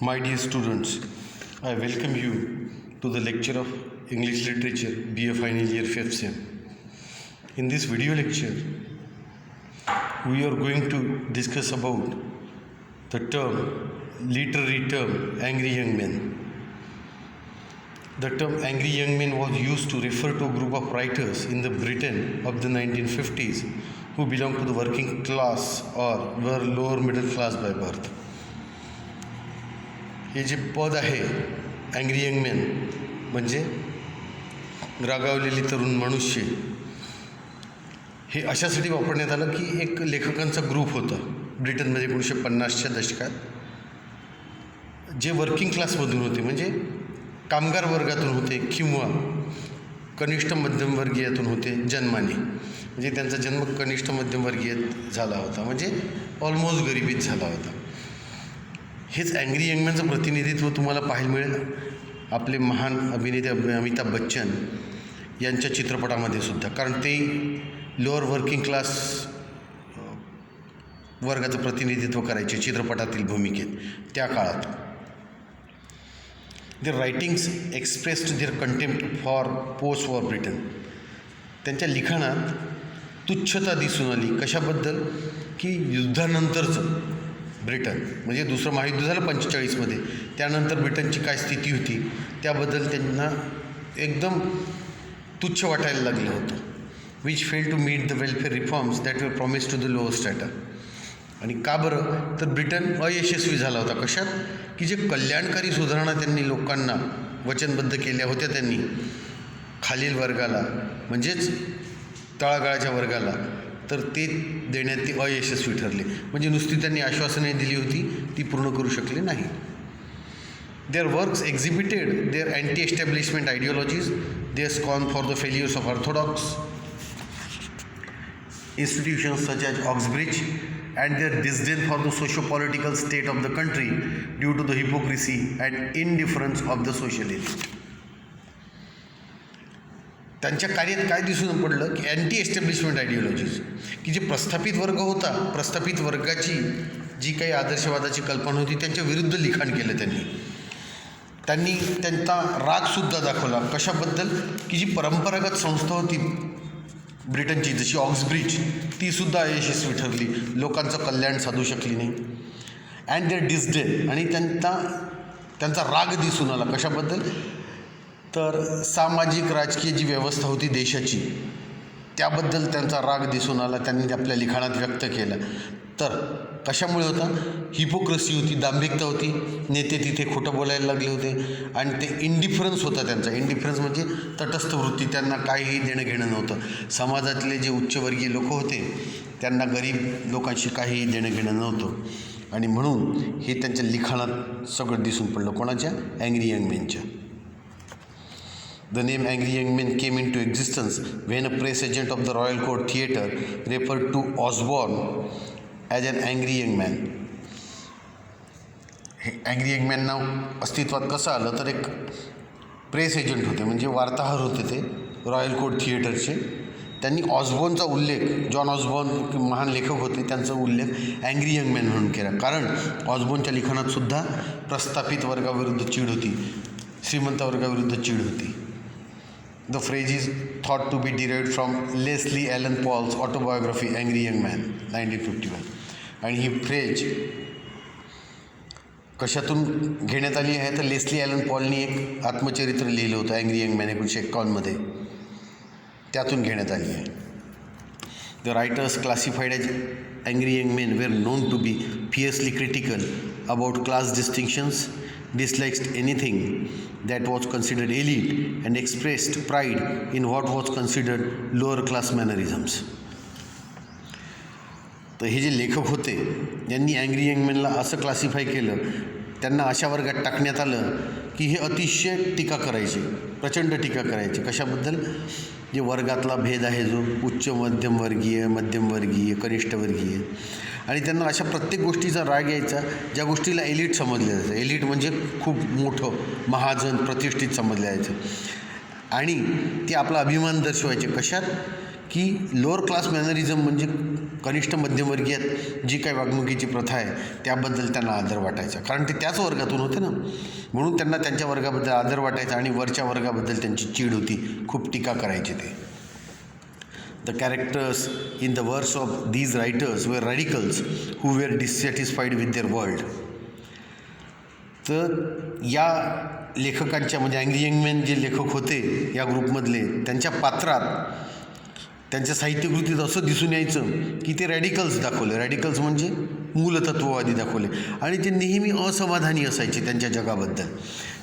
My dear students, I welcome you to the lecture of English Literature, BA Final Year 5th Sem. In this video lecture, we are going to discuss about the literary term, angry young men. The term angry young men was used to refer to a group of writers in the Britain of the 1950s who belonged to the working class or were lower middle class by birth. हे जे पद आहे angry young man म्हणजे रागावलेली तरुण मनुष्य, हे अशासाठी वापरण्यात आलं की एक लेखकांचा ग्रुप होता ब्रिटनमध्ये 1950च्या दशकात, जे वर्किंग क्लासमधून होते, म्हणजे कामगार वर्गातून होते किंवा कनिष्ठ मध्यमवर्गीयातून होते जन्माने, म्हणजे त्यांचा जन्म कनिष्ठ मध्यमवर्गीयात झाला होता, म्हणजे ऑलमोस्ट गरिबीत झाला होता. हेच अँग्री यंगमॅनचं प्रतिनिधित्व तुम्हाला पाहायला मिळेल आपले महान अभिनेते अमिताभ बच्चन यांच्या चित्रपटामध्ये सुद्धा, कारण ते लोअर वर्किंग क्लास वर्गाचं प्रतिनिधित्व करायचे चित्रपटातील भूमिकेत त्या काळात. Their writings expressed their contempt for post war Britain. त्यांच्या लिखाणात तुच्छता दिसून आली. कशाबद्दल? की युद्धानंतरचं ब्रिटन, म्हणजे दुसरं महायुद्ध झालं 45मध्ये, त्यानंतर ब्रिटनची काय स्थिती होती त्याबद्दल त्यांना एकदम तुच्छ वाटायला लागलं होतं. Which fail to meet the welfare reforms that were promise to the lower strata. आणि का बरं? तर ब्रिटन अयशस्वी झाला होता. कशात? की जे कल्याणकारी सुधारणा त्यांनी लोकांना वचनबद्ध केल्या होत्या त्यांनी, खालील वर्गाला म्हणजेच तळागाळाच्या वर्गाला, तर ते देण्यात ते अयशस्वी ठरले. म्हणजे नुसती त्यांनी आश्वासने दिली होती, ती पूर्ण करू शकले नाही. Their works exhibited their anti establishment ideologies, their scorn for the failures of orthodox institutions such as Oxbridge and their disdain for the socio-political state of the country due to the hypocrisy and indifference of the social elite. त्यांच्या कार्यात काय दिसून पडलं की anti establishment ideologies, की जे प्रस्थापित वर्ग होता, प्रस्थापित वर्गाची जी काही आदर्शवादाची कल्पना होती त्यांच्या विरुद्ध लिखाण केलं त्यांनी त्यांचा रागसुद्धा दाखवला. कशाबद्दल? की जी परंपरागत संस्था होती ब्रिटनची, जशी ऑक्सब्रिज, तीसुद्धा अयशस्वी ठरली, लोकांचं कल्याण साधू शकली नाही. अँड देअर डिस्डेन, आणि त्यांचा राग दिसून आला. कशाबद्दल? तर सामाजिक राजकीय जी व्यवस्था होती देशाची त्याबद्दल त्यांचा राग दिसून आला, त्यांनी आपल्या लिखाणात व्यक्त केला. तर कशामुळे होता? हिपोक्रसी होती, दांभिकता होती, नेते तिथे खोटं बोलायला लागले होते, आणि ते इंडिफरन्स होता त्यांचा. इंडिफरन्स म्हणजे तटस्थ वृत्ती, त्यांना काहीही देणं घेणं नव्हतं. समाजातले जे उच्चवर्गीय लोक होते त्यांना गरीब लोकांशी काहीही देणं घेणं नव्हतं, आणि म्हणून हे त्यांच्या लिखाणात सगळं दिसून पडलं. कोणाच्या? अँग्री यंग मेनच्या. The name Angry Young Men came into existence when a press agent of the Royal Court Theatre referred to Osborne as an angry young man. हे अँग्री यंग मॅन नाव अस्तित्वात कसं आलं? तर एक प्रेस एजंट होते, म्हणजे वार्ताहर होते ते रॉयल कोर्ट थिएटरचे. त्यांनी ऑसबॉर्नचा उल्लेख, जॉन ऑसबॉर्न महान लेखक होते, त्यांचा उल्लेख अँग्री यंग मॅन म्हणून केला. कारण ऑसबॉर्नच्या लिखाणात सुद्धा प्रस्थापित वर्गाविरुद्ध चीड होती, श्रीमंत वर्गाविरुद्ध चीड होती. The phrase is thought to be derived from Leslie Allen Paul's autobiography Angry Young Man 1951. आणि ही फ्रेज कशातून घेण्यात आली आहे? तर लेस्ली ॲलन पॉलनी एक आत्मचरित्र लिहिलं होतं अँग्री यंग मॅन 1951मध्ये, त्यातून घेण्यात आली आहे. The writers classified as angry young men were known to be fiercely critical about class distinctions, disliked anything that was considered elite, and expressed pride in what was considered lower class mannerisms. तर हे जे लेखक होते यांनी angry young मॅनला असं classify केलं, त्यांना अशा वर्गात टाकण्यात आलं की हे अतिशय टीका करायचे, प्रचंड टीका करायचे. कशाबद्दल? जे वर्गातला भेद आहे, जो उच्च मध्यमवर्गीय, मध्यमवर्गीय, कनिष्ठवर्गीय, आणि त्यांना अशा प्रत्येक गोष्टीचा राग यायचा ज्या गोष्टीला एलिट समजलं जायचं. एलिट म्हणजे खूप मोठं, महाजन, प्रतिष्ठित समजलं जायचं, आणि ते आपला अभिमान दर्शवायचे. कशात? की लोअर क्लास मॅनरिझम म्हणजे कनिष्ठ मध्यमवर्गीयात जी काही वागणुकीची प्रथा आहे त्याबद्दल त्यांना आदर वाटायचा, कारण ते त्याच वर्गातून होते ना, म्हणून त्यांना त्यांच्या वर्गाबद्दल आदर वाटायचा आणि वरच्या वर्गाबद्दल त्यांची चीड होती, खूप टीका करायचे ते. The characters in the verse of these writers were radicals who were dissatisfied with their world. तर या लेखकांच्या म्हणजे अँग्री यंग मॅन जे लेखक होते या ग्रुपमधले, त्यांच्या पात्रात, त्यांच्या साहित्यकृतीत असं दिसून यायचं की ते रॅडिकल्स दाखवले. रॅडिकल्स म्हणजे मूलतत्ववादी दाखवले आणि ते नेहमी असमाधानी असायचे त्यांच्या जगाबद्दल.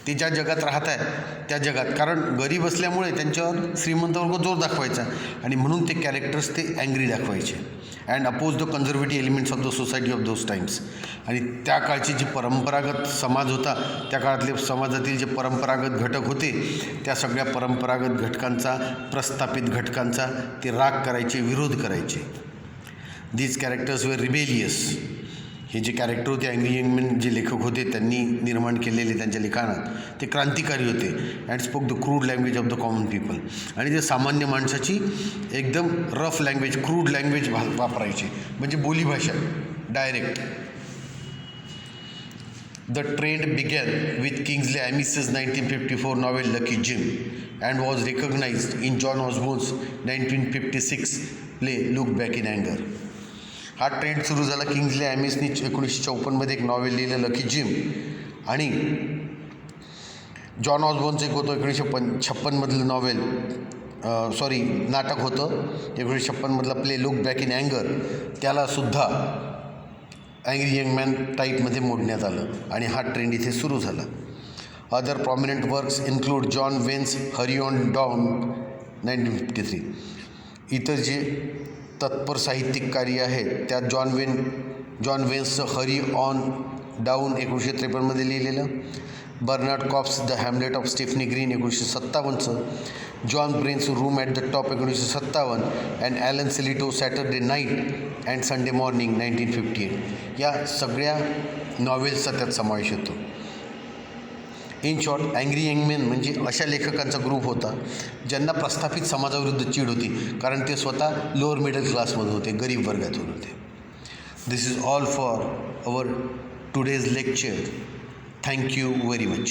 ते ज्या जगात राहत आहे त्या जगात, कारण गरीब असल्यामुळे त्यांच्यावर श्रीमंत वर्ग जोर दाखवायचा आणि म्हणून ते कॅरेक्टर्स ते अँग्री दाखवायचे and oppose the conservative elements of the society of those times. आणि त्या काळची जी परंपरागत समाज होता, त्या काळातले समाजातील जे परंपरागत घटक होते त्या सगळ्या परंपरागत घटकांचा, प्रस्थापित घटकांचा ते राग करायचे, विरोध करायचे. दीज कॅरेक्टर्स वर रिबेलियस. हे जे कॅरेक्टर होते अँग्री यंग मॅन जे लेखक होते त्यांनी निर्माण केलेले त्यांच्या लिखाणात, ते क्रांतिकारी होते and spoke the crude language of the common people. आणि ते सामान्य माणसाची एकदम रफ लँग्वेज, क्रूड लँग्वेज वापरायचे, म्हणजे बोलीभाषा direct. The trend began with Kingsley Amis's 1954 novel Lucky Jim and was recognized in John Osborne's 1956 play Look Back in Anger. हा trend सुरू झाला. किंग्सले ॲमिसनी 1954मध्ये एक नॉवेल लिहिलं लकी जिम, आणि जॉन ऑसबॉर्नचं एक होतं 1956मधलं नॉवेल, नाटक होतं 1956मधला प्ले लुक बॅक इन अँगर, त्यालासुद्धा अँग्री यंग मॅन टाईपमध्ये मोडण्यात आलं आणि हा ट्रेंड इथे सुरू झाला. Other prominent works include John Wain's hurry on down 1953. इतर जे तत्पर साहित्यिक कार्य आहेत त्यात जॉन वेन्सचं हरी ऑन डाऊन 1953मध्ये लिहिलेलं, Bernard Kops' the hamlet of Stepney Green 1957चं, John Braine's room at the top 1957 and Alan Sillitoe's Saturday night and Sunday morning 1958. या सगळ्या नॉवेल्सचा त्यात समावेश होतो. In short, angry young man म्हणजे अशा लेखकांचा ग्रुप होता ज्यांना प्रस्थापित समाजाविरुद्ध चीड होती, कारण ते स्वतः लोअर मिडल क्लासमधून होते, गरीब वर्गातून होते. This is all for our today's lecture. Thank you very much.